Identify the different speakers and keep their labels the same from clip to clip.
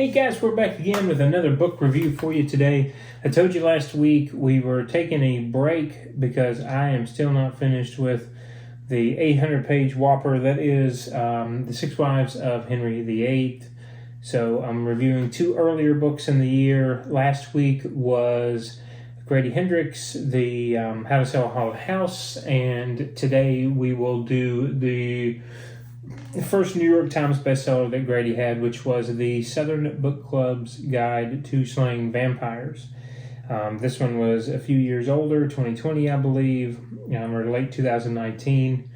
Speaker 1: Hey guys, we're back again with another book review for you today. I told you last week we were taking a break because I am still not finished with the 800-page whopper that is The Six Wives of Henry VIII. So I'm reviewing two earlier books in the year. Last week was Grady Hendricks, the How to Sell a Haunted House, and today we will do the first New York Times bestseller that Grady had, which was the Southern Book Club's Guide to Slaying Vampires. This one was a few years older, 2020, I believe, or late 2019.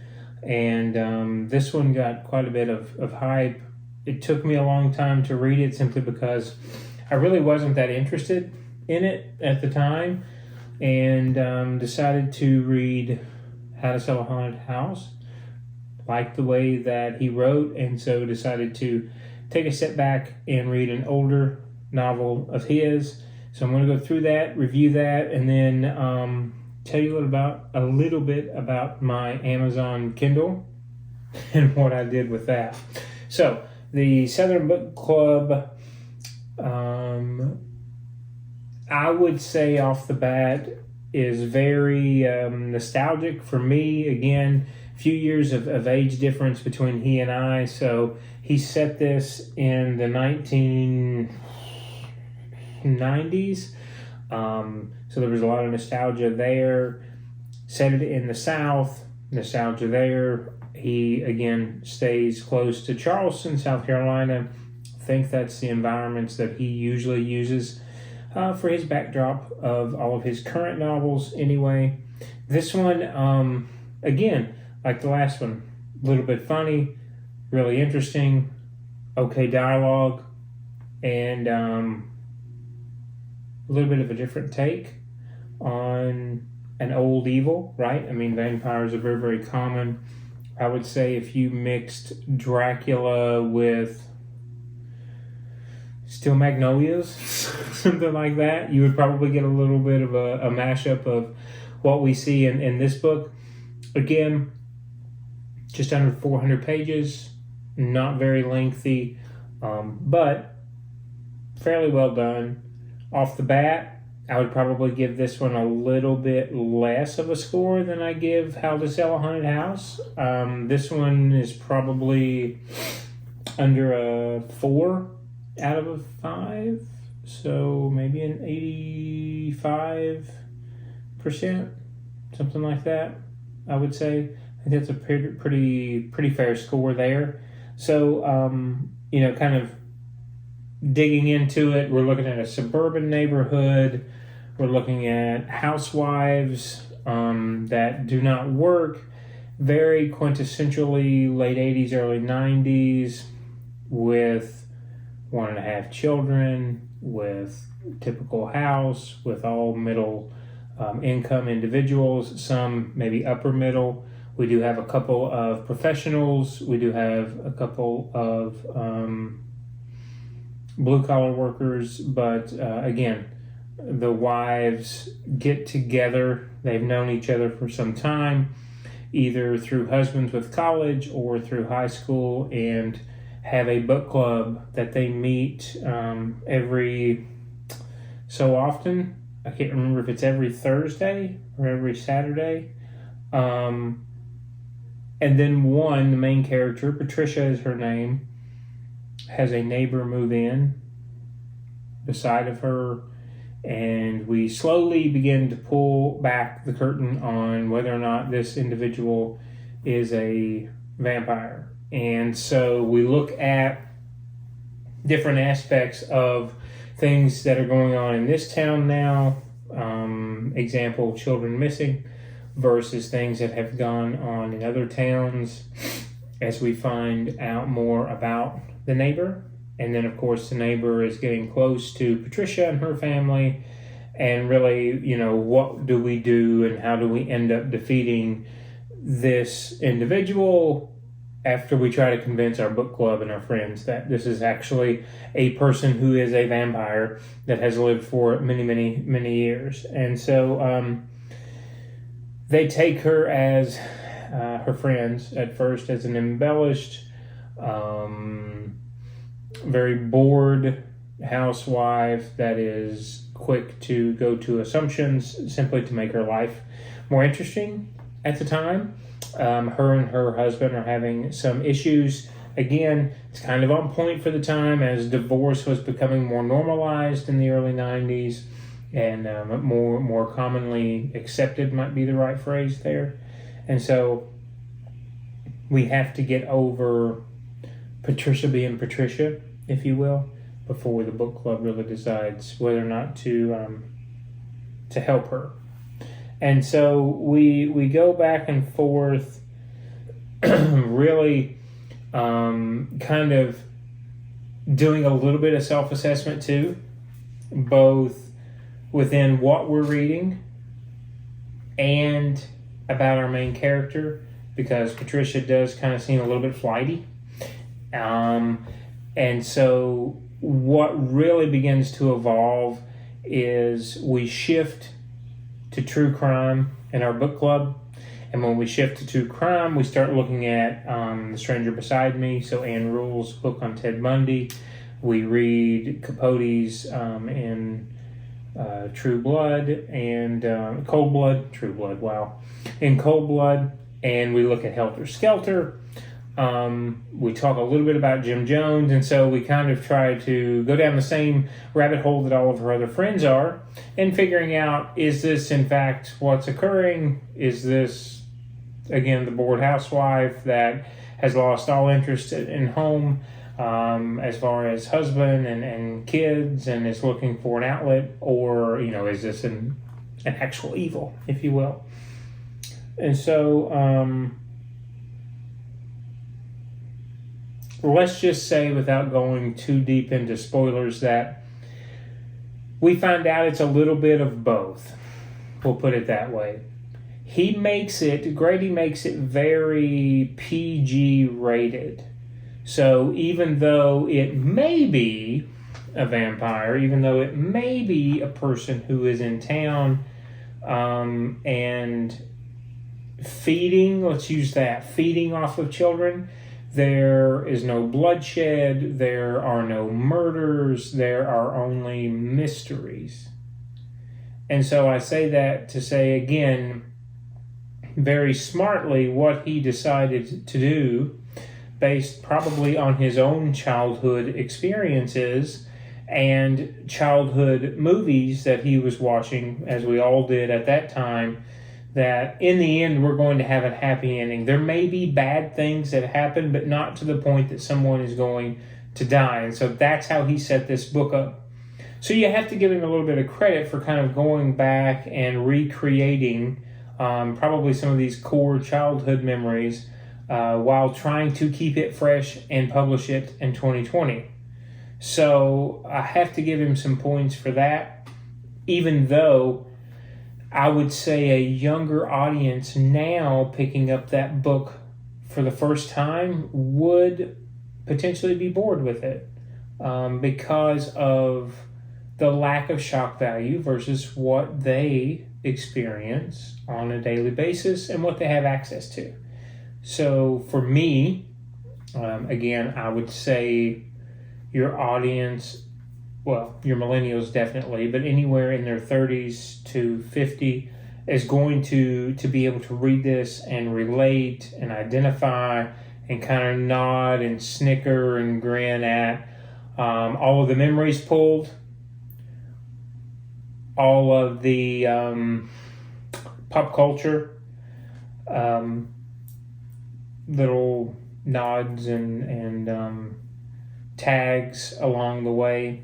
Speaker 1: And this one got quite a bit of hype. It took me a long time to read it simply because I really wasn't that interested in it at the time, and decided to read How to Sell a Haunted House. Liked the way that he wrote, and so decided to take a step back and read an older novel of his. So I'm going to go through that, review that, and then tell you a little bit about my Amazon Kindle and what I did with that. So the Southern Book Club, I would say off the bat, is very nostalgic for me. Again, few years of age difference between he and I. So he set this in the 1990s. So there was a lot of nostalgia there. Set it in the South, nostalgia there. He, again, stays close to Charleston, South Carolina. I think that's the environments that he usually uses for his backdrop of all of his current novels anyway. This one, again, like the last one, a little bit funny, really interesting, okay dialogue, and a little bit of a different take on an old evil, right? I mean, vampires are very, very common. I would say if you mixed Dracula with Steel Magnolias, something like that, you would probably get a little bit of a mashup of what we see in this book. Again, just under 400 pages, not very lengthy, but fairly well done. Off the bat, I would probably give this one a little bit less of a score than I give How to Sell a Haunted House. This one is probably under a 4 out of a 5, so maybe an 85%, something like that, I would say. I think that's a pretty fair score there. So, kind of digging into it, we're looking at a suburban neighborhood. We're looking at housewives that do not work. Very quintessentially late 80s, early 90s, with 1.5 children, with typical house, with all middle income individuals, some maybe upper middle. We do have a couple of professionals. We do have a couple of blue-collar workers. But again, the wives get together. They've known each other for some time, either through husbands with college or through high school, and have a book club that they meet every so often. I can't remember if it's every Thursday or every Saturday. And then one, the main character, Patricia is her name, has a neighbor move in beside of her, and we slowly begin to pull back the curtain on whether or not this individual is a vampire. And so we look at different aspects of things that are going on in this town now. Example, children missing, versus things that have gone on in other towns, as we find out more about the neighbor. And then, of course, the neighbor is getting close to Patricia and her family, and really, what do we do and how do we end up defeating this individual after we try to convince our book club and our friends that this is actually a person who is a vampire that has lived for many, many, many years. And so they take her as her friends at first as an embellished, very bored housewife that is quick to go to assumptions simply to make her life more interesting at the time. Her and her husband are having some issues. Again, it's kind of on point for the time as divorce was becoming more normalized in the early 90s and more commonly accepted might be the right phrase there. And so we have to get over Patricia being Patricia, if you will, before the book club really decides whether or not to help her. And so we go back and forth, really kind of doing a little bit of self-assessment too, both within what we're reading and about our main character, because Patricia does kind of seem a little bit flighty. And so what really begins to evolve is we shift to true crime in our book club. And when we shift to true crime, we start looking at The Stranger Beside Me, so Ann Rule's book on Ted Bundy. We read Capote's in True Blood and Cold Blood. True Blood, wow. In Cold Blood. And we look at Helter Skelter. We talk a little bit about Jim Jones, and so we kind of try to go down the same rabbit hole that all of her other friends are, and figuring out, is this in fact what's occurring? Is this, again, the bored housewife that has lost all interest in home as far as husband and kids and is looking for an outlet, or, is this an actual evil, if you will? And so let's just say, without going too deep into spoilers, that we find out it's a little bit of both. We'll put it that way. Grady makes it very PG rated. So even though it may be a vampire, even though it may be a person who is in town and feeding off of children, there is no bloodshed, there are no murders, there are only mysteries. And so I say that to say, again, very smartly, what he decided to do, based probably on his own childhood experiences and childhood movies that he was watching, as we all did at that time, that in the end we're going to have a happy ending. There may be bad things that happen, but not to the point that someone is going to die. And so that's how he set this book up. So you have to give him a little bit of credit for kind of going back and recreating probably some of these core childhood memories while trying to keep it fresh and publish it in 2020. So I have to give him some points for that, even though I would say a younger audience now picking up that book for the first time would potentially be bored with it because of the lack of shock value versus what they experience on a daily basis and what they have access to. So for me, again, I would say your audience, well, your millennials definitely, but anywhere in their 30s to 50 is going to be able to read this and relate and identify and kind of nod and snicker and grin at all of the memories pulled, all of the pop culture, little nods and tags along the way.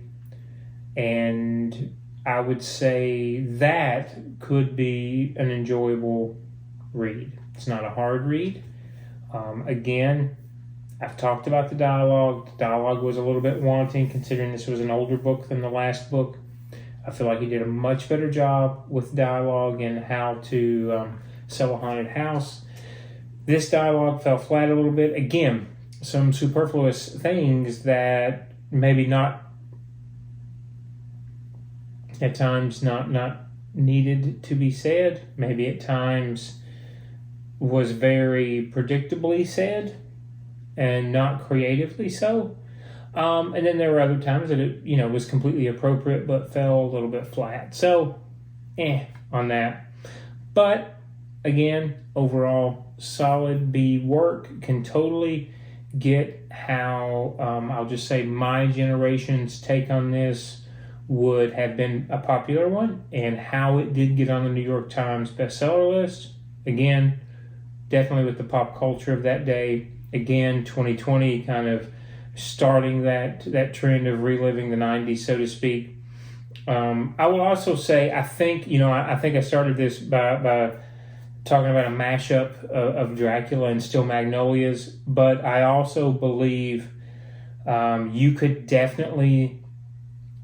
Speaker 1: And I would say that could be an enjoyable read. It's not a hard read. Again, I've talked about the dialogue. The dialogue was a little bit wanting considering this was an older book than the last book. I feel like he did a much better job with dialogue and how to sell a haunted house. This dialogue fell flat a little bit. Again, some superfluous things that maybe not at times not needed to be said, maybe at times was very predictably said and not creatively so. And then there were other times that it, was completely appropriate but fell a little bit flat. So, on that. But again, overall, solid B work. Can totally get how, I'll just say, my generation's take on this would have been a popular one, and how it did get on the New York Times bestseller list. Again, definitely with the pop culture of that day. Again, 2020 kind of starting that trend of reliving the 90s, so to speak. I will also say, I think I started this by talking about a mashup of Dracula and Still Magnolias, but I also believe you could definitely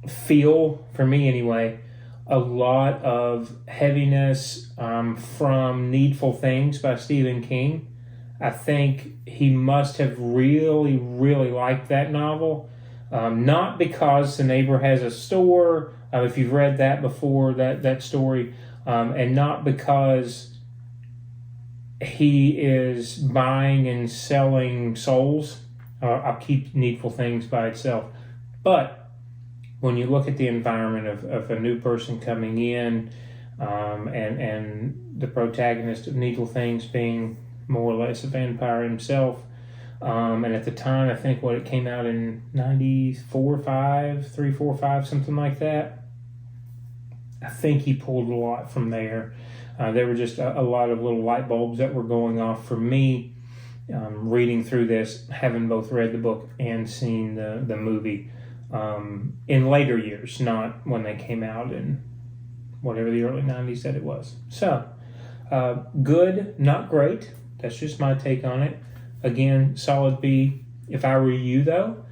Speaker 1: feel, for me anyway, a lot of heaviness from Needful Things by Stephen King. I think he must have really, really liked that novel. Not because the neighbor has a store, if you've read that before, that story, and not because he is buying and selling souls. I'll keep Needful Things by itself. But when you look at the environment of a new person coming in, and the protagonist of Needful Things being more or less a vampire himself, and at the time, I think it came out in 94, 5, 3, 4, 5, something like that. I think he pulled a lot from there. There were just a lot of little light bulbs that were going off for me reading through this, having both read the book and seen the movie in later years, not when they came out in whatever the early 90s that it was. So, good, not great. That's just my take on it. Again, solid B. If I were you, though,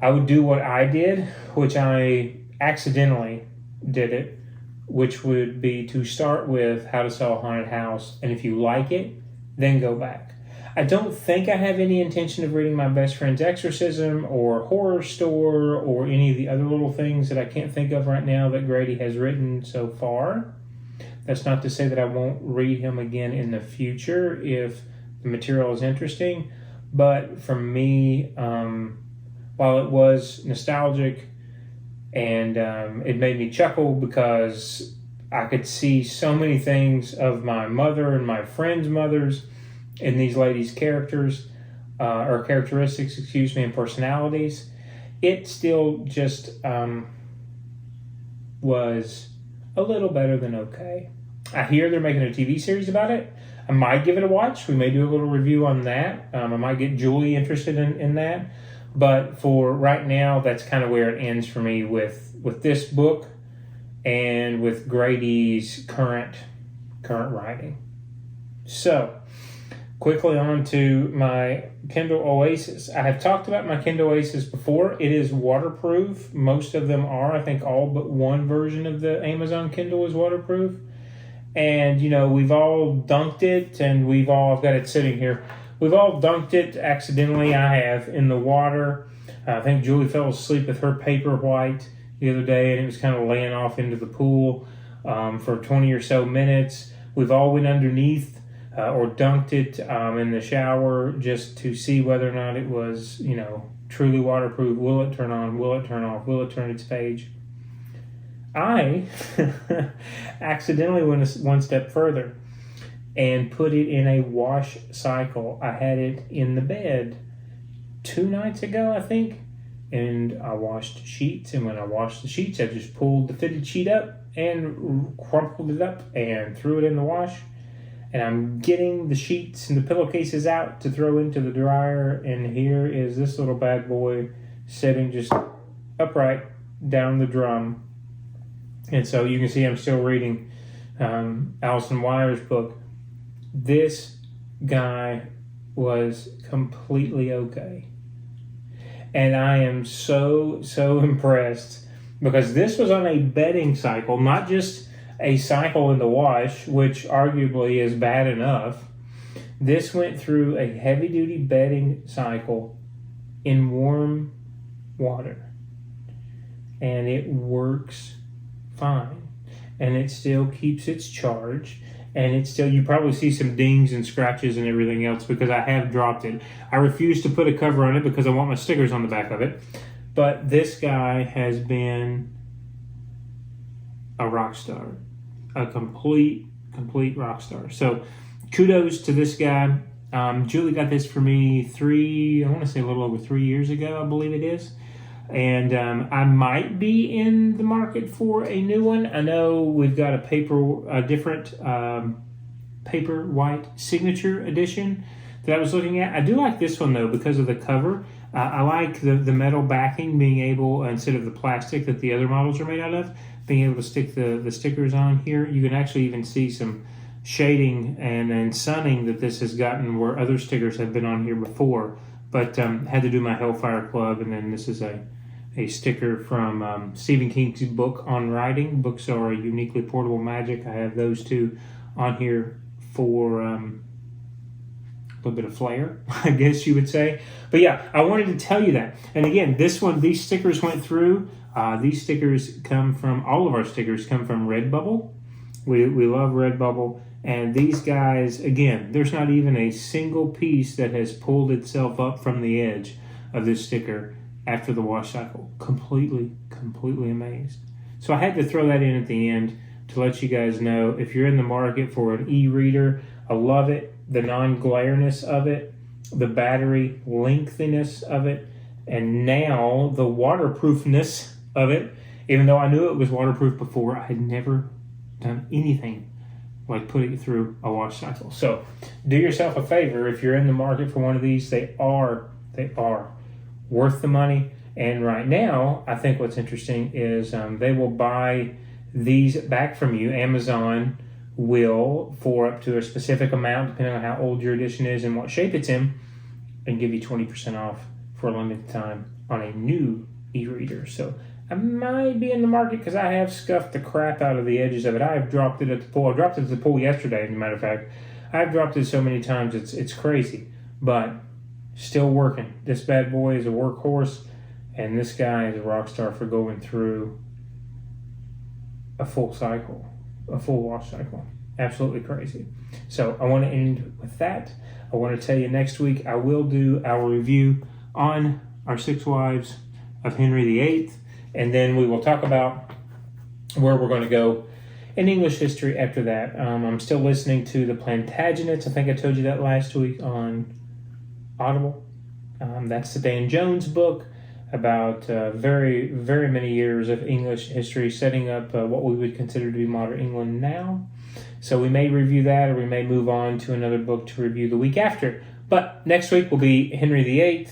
Speaker 1: I would do what I did, which I accidentally did it, which would be to start with How to Sell a Haunted House, and if you like it, then go back. I don't think I have any intention of reading My Best Friend's Exorcism or Horror Store or any of the other little things that I can't think of right now that Grady has written so far. That's not to say that I won't read him again in the future if the material is interesting, but for me, while it was nostalgic and it made me chuckle because I could see so many things of my mother and my friends' mothers in these ladies' characters, or characteristics, and personalities, it still just was a little better than okay. I hear they're making a TV series about it. I might give it a watch. We may do a little review on that. I might get Julie interested in that. But for right now, that's kind of where it ends for me with this book and with Grady's current writing. So, quickly on to my Kindle Oasis. I have talked about my Kindle Oasis before. It is waterproof. Most of them are. I think all but one version of the Amazon Kindle is waterproof. And, we've all dunked it, and I've got it sitting here. We've all dunked it accidentally. I have, in the water. I think Julie fell asleep with her paper white the other day, and it was kind of laying off into the pool for 20 or so minutes. We've all went underneath or dunked it in the shower just to see whether or not it was, truly waterproof. Will it turn on? Will it turn off? Will it turn its page? I accidentally went one step further and put it in a wash cycle. I had it in the bed 2 nights ago, I think, and I washed sheets. And when I washed the sheets, I just pulled the fitted sheet up and crumpled it up and threw it in the wash. And I'm getting the sheets and the pillowcases out to throw into the dryer, and here is this little bad boy sitting just upright down the drum. And so you can see I'm still reading Alison Wyer's book. This guy was completely okay. And I am so impressed because this was on a bedding cycle, not just a cycle in the wash, which arguably is bad enough. This went through a heavy-duty bedding cycle in warm water. And it works fine. And it still keeps its charge. and it's still, you probably see some dings and scratches and everything else because I have dropped it. I refuse to put a cover on it because I want my stickers on the back of it. But this guy has been a rock star, a complete rock star. So kudos to this guy. Julie got this for me I want to say a little over 3 years ago, I believe it is. And I might be in the market for a new one. I know we've got a different paper white signature edition that I was looking at. I do like this one though because of the cover. I like the metal backing, being able, instead of the plastic that the other models are made out of, being able to stick the stickers on here. You can actually even see some shading and sunning that this has gotten where other stickers have been on here before. But had to do my Hellfire Club, and then this is a sticker from Stephen King's book on writing. Books are uniquely portable magic. I have those two on here for a little bit of flair, I guess you would say. But yeah, I wanted to tell you that. And again, these stickers went through. These stickers all of our stickers come from Redbubble. We love Redbubble. And these guys, again, there's not even a single piece that has pulled itself up from the edge of this sticker after the wash cycle. Completely amazed. So I had to throw that in at the end to let you guys know, if you're in the market for an e-reader, I love it. The non-glareness of it, the battery lengthiness of it, and now the waterproofness of it. Even though I knew it was waterproof before, I had never done anything like putting it through a wash cycle. So do yourself a favor if you're in the market for one of these. They are worth the money. And right now, I think what's interesting is they will buy these back from you. Amazon will, for up to a specific amount, depending on how old your edition is and what shape it's in, and give you 20% off for a limited time on a new e-reader. So I might be in the market because I have scuffed the crap out of the edges of it. I have dropped it at the pool. I dropped it at the pool yesterday, as a matter of fact. I've dropped it so many times, it's crazy. But still working. This bad boy is a workhorse, and this guy is a rock star for going through a full cycle, a full wash cycle. Absolutely crazy. So I want to end with that. I want to tell you next week I will do our review on our 6 Wives of Henry VIII. And then we will talk about where we're going to go in English history after that. I'm still listening to the Plantagenets. I think I told you that last week on Audible. That's the Dan Jones book about very, very many years of English history, setting up what we would consider to be modern England now. So we may review that, or we may move on to another book to review the week after. But next week will be Henry VIII.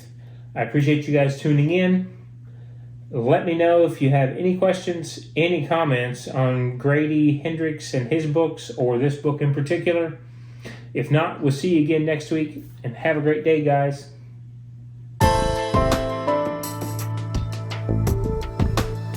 Speaker 1: I appreciate you guys tuning in. Let me know if you have any questions, any comments on Grady, Hendricks, and his books, or this book in particular. If not, we'll see you again next week, and have a great day, guys.